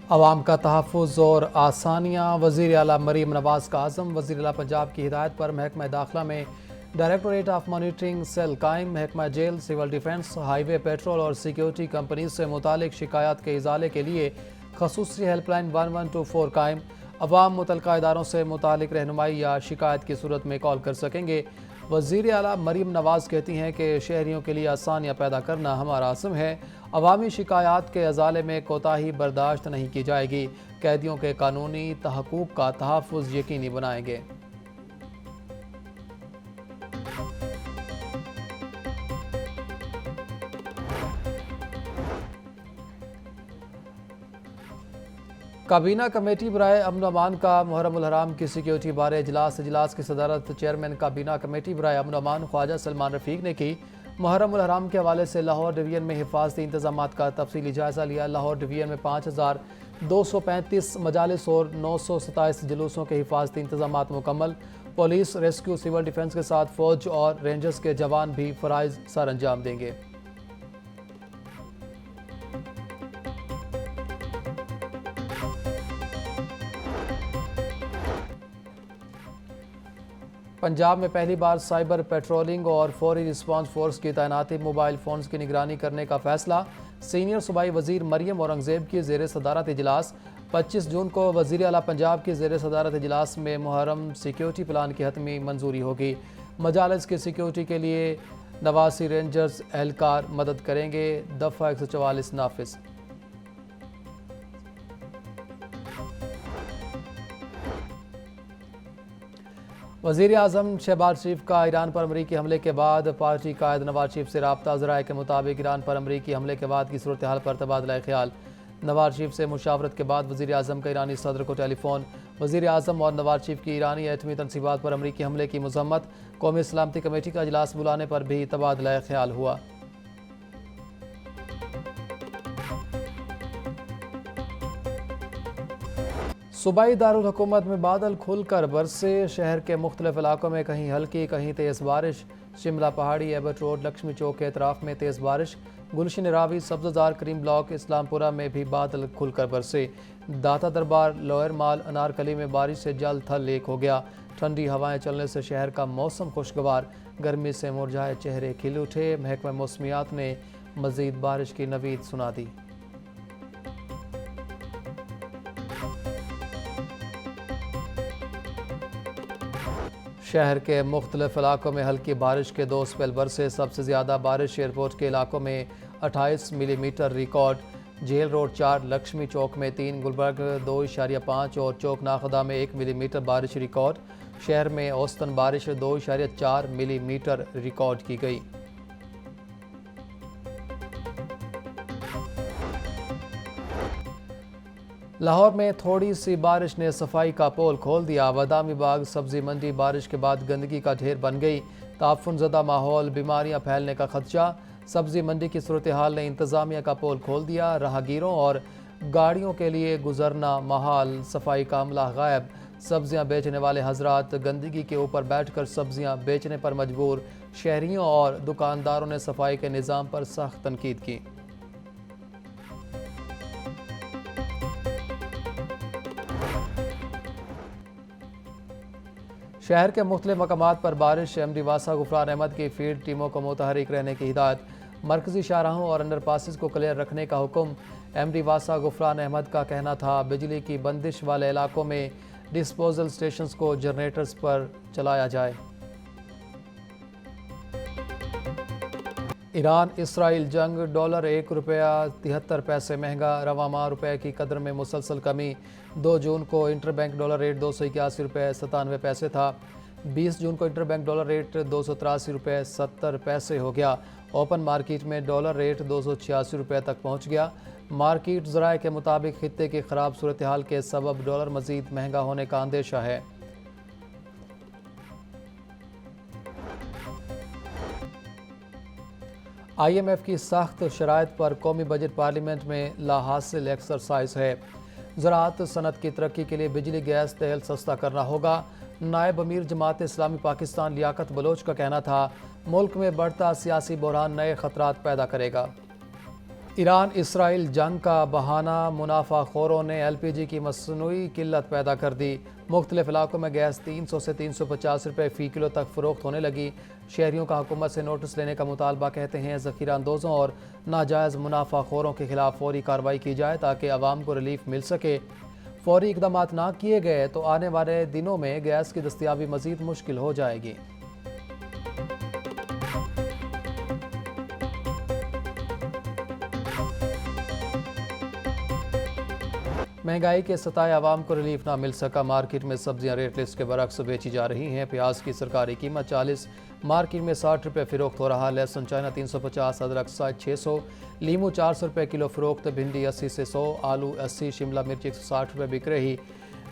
अवाम का तहफ़्फ़ुज़ और आसानियाँ। वज़ीर आला मरीम नवाज़ का आज़म। वज़ीर आला पंजाब की हिदायत पर महकमा दाखिला में डायरेक्टोरेट ऑफ मॉनिटरिंग सेल कायम। महकमा jail, civil defence, highway patrol और सिक्योरिटी कंपनी से मुतालिक शिकायत के इजाले के लिए खसूसी हेल्पलाइन 1124 कायम। अवाम मुतल्लिक़ा इदारों से मुतालिक रहनुमाई या शिकायत की सूरत में कॉल कर सकेंगे। वज़ीर आला मरीम नवाज़ कहती हैं कि शहरियों के लिए आसानियाँ पैदा करना हमारा आज़म है। अवामी शिकायत के अजाले में कोताही बर्दाश्त नहीं की जाएगी। कैदियों के कानूनी तहक़्क़ुक़ का तहफ़्फ़ुज़ यकीनी बनाएंगे। काबीना कमेटी बराए अमन अमान का मुहर्रम उल हराम की सिक्योरिटी बारे इजलास की सदारत चेयरमैन काबीना कमेटी बराए अमन अमान ख्वाजा सलमान रफ़ीक ने की। मुहर्रम उल हराम के हवाले से लाहौर डिवीजन में हिफाजती इंतजाम का तफसीली जायज़ा लिया। लाहौर डिवीजन में 5235 मजालिस और 927 जुलूसों के हिफाजती इंतजाम मुकम्मल। पुलिस, रेस्क्यू, सिविल डिफेंस के साथ फौज और रेंजर्स के जवान भी फ़राइज़ सर अंजाम देंगे। पंजाब में पहली बार साइबर पेट्रोलिंग और फौरी रिस्पांस फोर्स की तैनाती। मोबाइल फोन्स की निगरानी करने का फैसला। सीनियर सूबाई वजीर मरियम औरंगजेब की ज़ेर सदारत इजलास। 25 जून को वज़ीर आला पंजाब की ज़ेर सदारत इजलास में मुहर्रम सिक्योरिटी प्लान की हतमी मंजूरी होगी। मजालिस की सिक्योरिटी के लिए 89 रेंजर्स एहलकार मदद करेंगे। दफ़ा 144 नाफिज। वज़ीर आज़म शहबाज शरीफ का ईरान पर अमरीकी हमले के बाद पार्टी कायद नवाज शरीफ से रब्ता। ज़राए के मुताबिक ईरान पर अमरीकी हमले के बाद की सूरत हाल पर तबादला ख्याल। नवाज शरीफ से मुशावरत के बाद वज़ीर आज़म का ईरानी सदर को टेलीफोन। वज़ीर आज़म और नवाज शरीफ की ईरानी एटमी तनसीबात पर अमरीकी हमले की मज़म्मत। कौमी सलामती कमेटी का इजलास बुलाने पर भी तबादला ख्याल हुआ। सूबाई दारुल हुकूमत में बादल खुलकर बरसे। शहर के मुख्तलिफ इलाकों में कहीं हल्की कहीं तेज़ बारिश। शिमला पहाड़ी, एबट रोड, लक्ष्मी चौक के अतराफ में तेज़ बारिश। गुलशन रावी, सब्ज़ार, करीम ब्लॉक, इस्लामपुरा में भी बादल खुलकर बरसे। दाता दरबार, लोअर माल, अनारकली में बारिश से जल थल लेक हो गया। ठंडी हवाएं चलने से शहर का मौसम खुशगवार। गर्मी से मुरझाए चेहरे खिल उठे। महकमा मौसमियात ने मज़ीद बारिश की नवीद सुना दी। शहर के मुख्तलिफ इलाकों में हल्की बारिश के 2 स्पेल बरसे। सबसे ज़्यादा बारिश एयरपोर्ट के इलाकों में 28 millimetre record. Jail road 4, Lakshmi Chowk में 3, गुलबर्ग 2.5 और चौक नाखदा में 1 मिलीमीटर बारिश रिकॉर्ड। शहर में औसतन बारिश 2.4 मिलीमीटर रिकॉर्ड की गई। लाहौर में थोड़ी सी बारिश ने सफाई का पोल खोल दिया। बादामी बाग सब्जी मंडी बारिश के बाद गंदगी का ढेर बन गई। ताफुनज़दा माहौल, बीमारियां फैलने का खदशा। सब्जी मंडी की सूरत हाल ने इंतज़ामिया का पोल खोल दिया। राहगीरों और गाड़ियों के लिए गुजरना महाल। सफाई का अमला गायब। सब्जियां बेचने वाले हजरात गंदगी के ऊपर बैठकर सब्जियां बेचने पर मजबूर। शहरियों और दुकानदारों ने सफाई के निज़ाम पर सख्त तनकीद की। शहर के मुख्तलिफ मकामात पर बारिश। एमडी वासा गुफरान अहमद की फील्ड टीमों को मुतहरिक रहने की हिदायत। मरकजी शाहराहों और अंडर पासिस को क्लियर रखने का हुक्म। एमडी वासा गुफरान अहमद का कहना था बिजली की बंदिश वाले इलाकों में डिस्पोजल स्टेशंस को जनरेटर्स पर चलाया जाए। ईरान इसराइल जंग। डॉलर ₹1.73 महंगा। रवा माह रुपए की कदर में मुसलसल कमी। 2 जून को इंटरबैंक डॉलर रेट ₹281.97 था। 20 जून को इंटरबैंक डॉलर रेट ₹283.70 हो गया। ओपन मार्केट में डॉलर रेट ₹286 तक पहुंच गया। मार्केट ज़राए के मुताबिक खित्ते की ख़राब सूरत हाल के सबब डॉलर मज़ीद महंगा होने का अंदेशा है। IMF की सख्त शराइत पर कौमी बजट पार्लियामेंट में लाहासिल एक्सरसाइज है। ज़राअत सनत की तरक्की के लिए बिजली, गैस, तेल सस्ता करना होगा। नायब अमीर जमात इस्लामी पाकिस्तान लियाकत बलोच का कहना था मुल्क में बढ़ता सियासी बहरान नए खतरात पैदा करेगा। ईरान इसराइल जंग का बहाना, मुनाफाखोरों ने LPG की मसनूई किल्लत पैदा कर दी। मुख्तलिफ इलाकों में गैस 300 से 350 रुपये फ़ी किलो तक फ़रोख्त होने लगी। शहरियों का हुकूमत से नोटिस लेने का मुतालबा, कहते हैं ज़ख़ीरा अंदोज़ों और नाजायज़ मुनाफाखोरों के खिलाफ फौरी कार्रवाई की जाए ताकि आवाम को रिलीफ मिल सके। फौरी इकदाम ना किए गए तो आने वाले दिनों में गैस की दस्तियाबी मज़ीद मुश्किल हो जाएगी। महंगाई के सताए आवाम को रिलीफ ना मिल सका। मार्केट में सब्जियां रेट लिस्ट के बरक्स बेची जा रही हैं। प्याज की सरकारी कीमत 40, मार्केट में 60 रुपये फ़रोख्त हो रहा। लहसुन चाइना 350, अदरक 600, लीमू 400 रुपये किलो फ़रोख्त, भिंडी 80 से 100, आलू 80, शिमला मिर्च 160 रुपये बिक रही।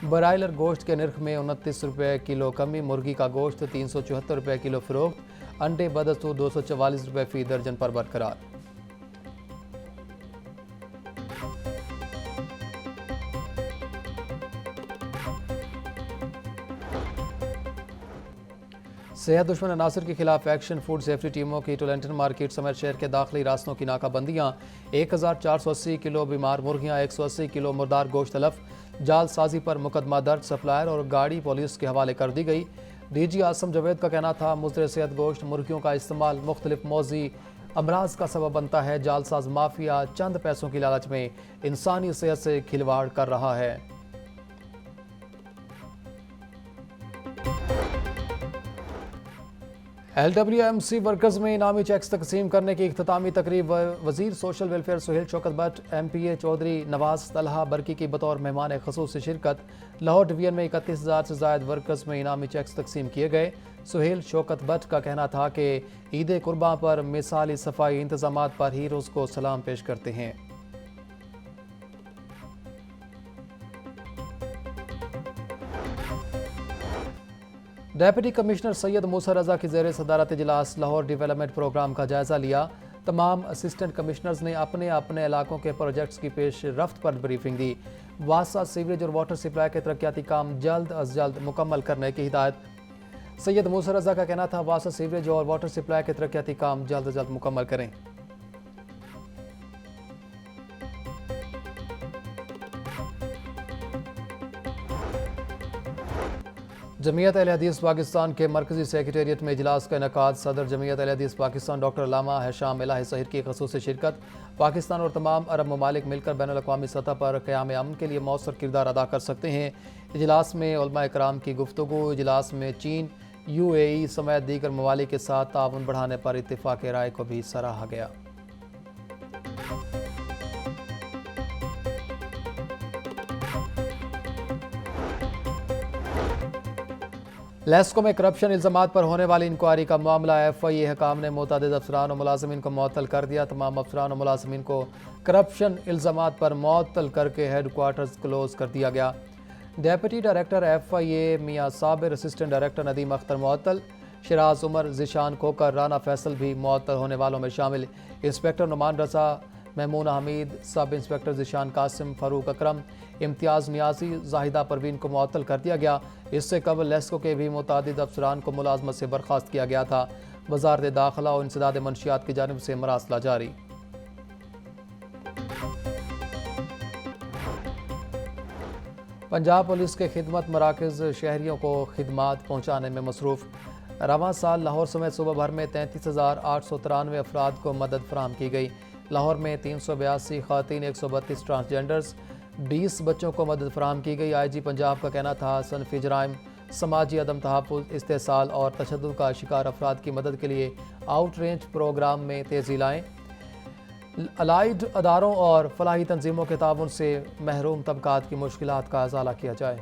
ब्रायलर गोश्त के नर्ख में 29 रुपये किलो कमी। मुर्गी का गोश्त 374 रुपये किलो फ़रोख्त। अंडे बदस्तूर 244 रुपये फ़ी दर्जन पर बरकरार। सेहत दुश्मन अनासर के खिलाफ एक्शन। फूड सेफ्टी टीमों की टोलेंटन मार्केट समेत शहर के दाखिली रास्तों की नाकाबंदियाँ। 1480 किलो बीमार मुर्गियाँ, 180 किलो मुर्दार गोश्त तलफ। जालसाजी पर मुकदमा दर्ज, सप्लायर और गाड़ी पुलिस के हवाले कर दी गई। DG आसम जावेद का कहना था, मुज़र सेहत गोश्त मुर्गियों का इस्तेमाल मुख्तलिफ मौजी अमराज का सबब बनता है। जालसाज माफिया चंद पैसों की लालच में इंसानी सेहत से खिलवाड़ कर रहा है। LWMC वर्कर्स में इनामी चेक्स तकसीम करने की इख्तितामी तकरीब। वजीर social welfare Suhail Shaukat Bhatt, MPA Chaudhry Nawaz Talha Barki की बतौर मेहमान खसूस शिरकत। लाहौर डिवीजन में 31,000 से ज़ायद वर्कर्स में इनामी चेक्स तकसीम किए गए। सुहेल शौकत भट्ट का कहना था कि ईद कुर्बां पर मिसाली सफाई इंतजाम पर हीरोज़ को सलाम पेश करते हैं। डेप्यूटी कमिश्नर सैयद मूसा रजा की ज़ेर सदारत इजलास लाहौर डेवलपमेंट प्रोग्राम का जायज़ा लिया। तमाम असिस्टेंट कमिश्नर्स ने अपने अपने इलाकों के प्रोजेक्ट्स की पेश रफ्त पर ब्रीफिंग दी। वासा सीवरेज और वाटर सप्लाई के तरक्याती काम जल्द अज जल्द मुकम्मल करने की हिदायत। सैयद मूसा रजा का कहना था, वासा सीवरेज और वाटर सप्लाई के तरक्याती काम जल्द अज जल्द मुकम्मल करें। जमीयत अहले हदीस पाकिस्तान के मरकजी सेक्रेटेरिएट में इजलास का इनकाद। सदर जमीयत अहले हदीस पाकिस्तान डॉक्टर अल्लामा हिशाम इलाही सहीर की खसूसी शिरकत। पाकिस्तान और तमाम अरब ममालिक मिलकर बैनुल-अक़वामी सतह पर क़याम अमन के लिए मौसर किरदार अदा कर सकते हैं। इजलास में उलमा इकराम की गुफ्तगू। इजलास में चीन, UAE समेत दीगर ममालिक के साथ ताउन बढ़ाने पर इत्तिफ़ाक़ राय को भी सराहा गया। लेस्को में करप्शन इल्ज़ामात पर होने वाली इंक्वायरी का मामला। FIA हकाम ने मुतअद्दिद अफसरान और मुलाज़मीन को मुअत्तल कर दिया। तमाम अफसरान और मुलाज़मीन को करप्शन इल्ज़ामात पर मुअत्तल करके हेडक्वार्टर्स क्लोज कर दिया गया। डेप्यूटी डायरेक्टर FIA मियाँ साबिर, असिस्टेंट डायरेक्टर नदीम अख्तर मुअत्तल। शराज उमर, ज़िशान कोकर, राना फैसल भी मुअत्तल होने वालों में शामिल। इंस्पेक्टर नुमान रजा, महमूना हमीद, सब इंस्पेक्टर ज़िशान कासिम, फ़ारूक अकरम, इम्तियाज़ नियाज़ी, जाहिदा परवीन को मुअत्तल कर दिया गया। इससे कबल लेस्को के भी मुतअद्दिद अफसरान को मुलाजमत से बर्खास्त किया गया था। वज़ारत दाखिला और इंसदाद मंशियात की जानिब से मरासला जारी। पंजाब पुलिस के खिदमत मराकज़ शहरियों को खिदमात पहुँचाने में मसरूफ़। रवां साल लाहौर समेत सूबा भर में 33,893 अफराद को मदद फराहम की गई। लाहौर में 382 ख़वातीन, 132 ट्रांसजेंडर्स, 20 बच्चों को मदद फराहम की गई। IG पंजाब का कहना था, सनफ़ी जराइम, समाजी अदम तहफ़्फ़ुज़, इस्तेसाल और तशद्दुद का शिकार अफराद की मदद के लिए आउटरीच प्रोग्राम में तेज़ी लाएँ। अलाइड अदारों और फलाही तंजीमों के ताउन से महरूम तबकात की मुश्किलात का इज़ाला किया जाए।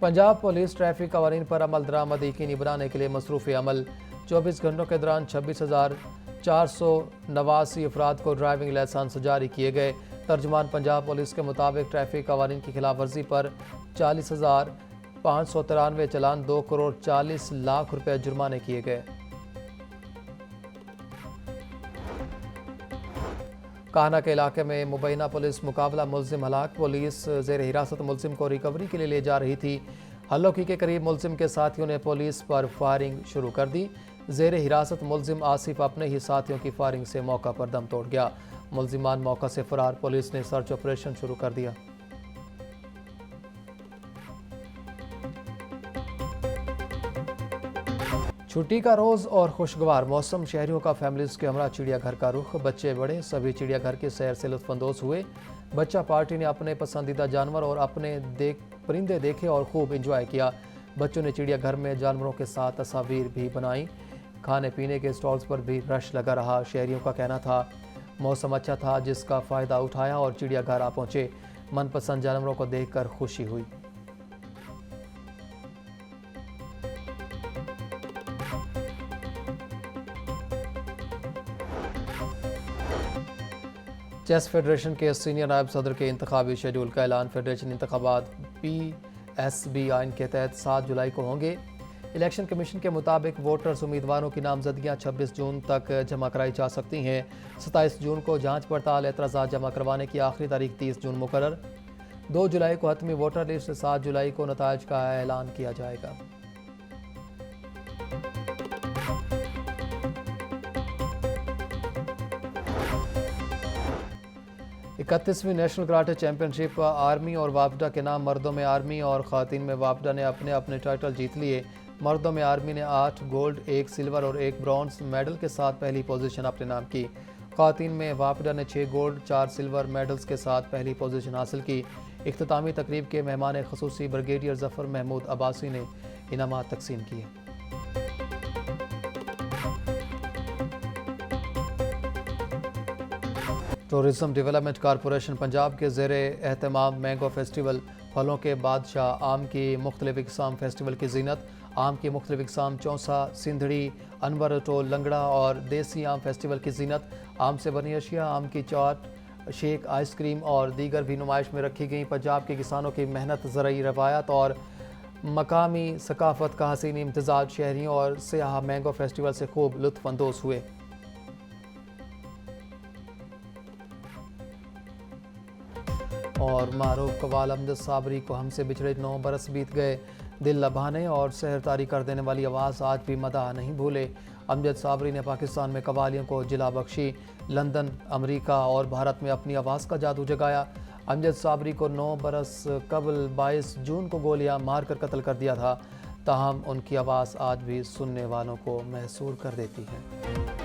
पंजाब पुलिस ट्रैफिक कवानीन पर अमल दरामद यकीनी बनाने के लिए मसरूफ़ अमल। 24 घंटों के दौरान 26,489 अफराद को ड्राइविंग लाइसेंस जारी किए गए। तर्जुमान पंजाब पुलिस के मुताबिक ट्रैफिक कवानीन की खिलाफ वर्जी पर 40,593 चलान, 2 करोड़ 40 लाख रुपये जुर्माने किए गए। कान्हा के इलाके में मुबैना पुलिस मुकाबला, मुलजिम हलाक। पुलिस जेर हिरासत मुलजिम को रिकवरी के लिए ले जा रही थी। हल्लोकी के करीब मुलजिम के साथियों ने पुलिस पर फायरिंग शुरू कर दी। जेर हिरासत मुलजिम आसिफ अपने ही साथियों की फायरिंग से मौका पर दम तोड़ गया। मुलजिमान मौका से फरार, पुलिस ने सर्च ऑपरेशन शुरू कर दिया। छुट्टी का रोज़ और खुशगवार मौसम, शहरियों का फैमिलीज के हमरा चिड़ियाघर का रुख। बच्चे बड़े सभी चिड़ियाघर की सैर से लुत्फानंदोज हुए। बच्चा पार्टी ने अपने पसंदीदा जानवर और अपने परिंदे देखे और खूब इंजॉय किया। बच्चों ने चिड़ियाघर में जानवरों के साथ तस्वीर भी बनाई। खाने पीने के स्टॉल्स पर भी रश लगा रहा। शहरियों का कहना था मौसम अच्छा था, जिसका फ़ायदा उठाया और चिड़ियाघर आ पहुँचे। मनपसंद जानवरों को देखकर खुशी हुई। चेस फेडरेशन के सीनियर नायब सदर के इंतखाबी शेड्यूल का ऐलान। फेडरेशन इंतखाबात PSB आइन के तहत 7 जुलाई को होंगे। इलेक्शन कमीशन के मुताबिक वोटर्स उम्मीदवारों की नामजदगियां 26 जून तक जमा कराई जा सकती हैं। 27 जून को जांच पड़ताल एतराज़ात जमा करवाने की आखिरी तारीख 30 जून मुकर्रर। 2 जुलाई को हतमी वोटर लिस्ट, 7 जुलाई को नताइज का ऐलान किया जाएगा। 31वीं नेशनल कराटे चैंपियनशिप आर्मी और वापडा के नाम। मर्दों में आर्मी और ख़वातीन में वापडा ने अपने अपने टाइटल जीत लिए। मर्दों में आर्मी ने 8 गोल्ड, 1 सिल्वर और 1 ब्रॉन्ज मेडल के साथ पहली पोजीशन अपने नाम की। ख़वातीन में वापडा ने 6 गोल्ड, 4 सिल्वर मेडल्स के साथ पहली पोजीशन हासिल की। इख्तितामी तकरीब के मेहमान ख़ुसूसी ब्रिगेडियर ज़फ़र महमूद अब्बासी ने इनामात तकसीम किए। टूरिज़म डेवलपमेंट कॉरपोरेशन पंजाब के ज़ेर एहतमाम मैंगो फेस्टिवल, फलों के बादशाह आम की मुख्तलिफ इक़साम फेस्टिवल की जीनत। आम की मुख्तलिफ इक़साम चौंसा, सिंधड़ी, अनवर टोल, लंगड़ा और देसी आम फेस्टिवल की जीनत। आम से बनी अशिया, आम की चाट, शेक, आइसक्रीम और दीगर भी नुमाइश में रखी गई। पंजाब के किसानों की मेहनत, ज़रूरी रवायत और मकामी सकाफ़त का हसीन इम्तज़ाज। शहरियों और सियाह मैंगो फेस्टिवल से खूब लुत्फ़अंदोज़ हुए। और मारूफ कवाल अमजद साबरी को हमसे बिछड़े 9 बरस बीत गए। दिल लभाने और सहरतारी कर देने वाली आवाज़ आज भी मदा नहीं भूले। अमजद साबरी ने पाकिस्तान में कवालियों को जिला बख्शी, लंदन, अमेरिका और भारत में अपनी आवाज़ का जादू जगाया। अमजद साबरी को 9 बरस कबल 22 जून को गोलियां मारकर कत्ल कर दिया था। ताहम उनकी आवाज़ आज भी सुनने वालों को महसूर कर देती है।